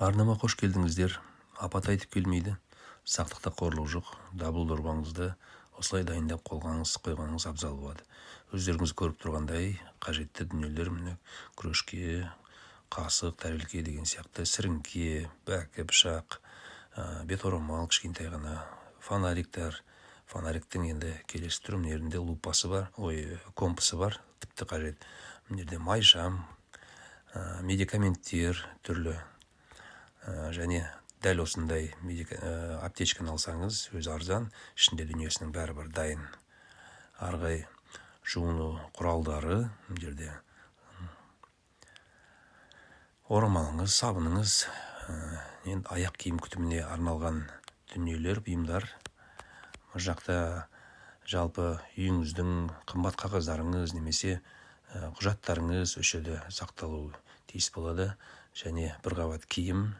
Арнама қош келдіңіздер. Апат айтып келмейді. Сақтықта қорлық жоқ. Дабыл дорбаңызды осылай дайындап қойғаныңыз абзал болады. Өздеріңіз көріп тұрғандай, қажетті дүниелер міне күрешке, қасық, тәрелке деген сияқты сіріңке, бәкі, пышақ, бет орамал, кішкентай ғана фонариктер. Фонариктің енді келесі түрі мына жерінде лупасы бар, компасы бар, тіпті қажет. Мына жерде майшам, медикаменттер түрлі. Және дәл осындай аптечканы алсаңыз, өз арзан, ішінде дүниесінің бәрі бар дайын. Арғай жуыну құралдары, жерде орамалыңыз, сабыныңыз, енді аяқ киім күтіміне арналған дүниелер, бұйымдар. Жақта жалпы үйіңіздің қымбат қағаздарыңыз немесе құжаттарыңыз өшеді сақталуы тиіс болады. Және бір қабат киім,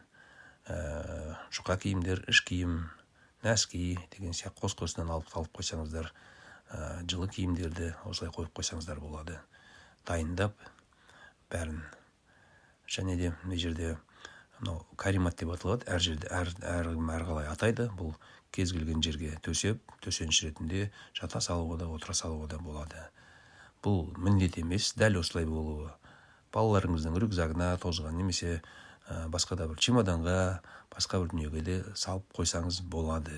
жұқа киімдер, іш киім, нәски деген сияқты қос-қосынан алып қойсаңыздар, жылы киімдерді осылай қойып қойсаңыздар болады. Дайындап бәрін. Және де мына жерде каримат деп аталады. Әр жерде әрқалай атайды. Бұл кез келген жерге төсеп, төсеніш ретінде жата салуға да, отыра салуға да болады. Бұл міндет емес, дәл осылай болуы. Балаларыңыздың рюкзагына тозған немесе басқа да бір чемоданға, басқа бір дүниеге де салып қойсаңыз болады.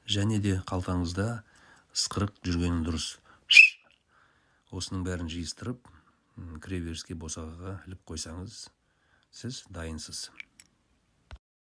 Және де қалтаңызда ысқырық жүргені дұрыс. Осының бәрін жиыстырып, кіреберіске босағаға іліп қойсаңыз, сіз дайынсыз.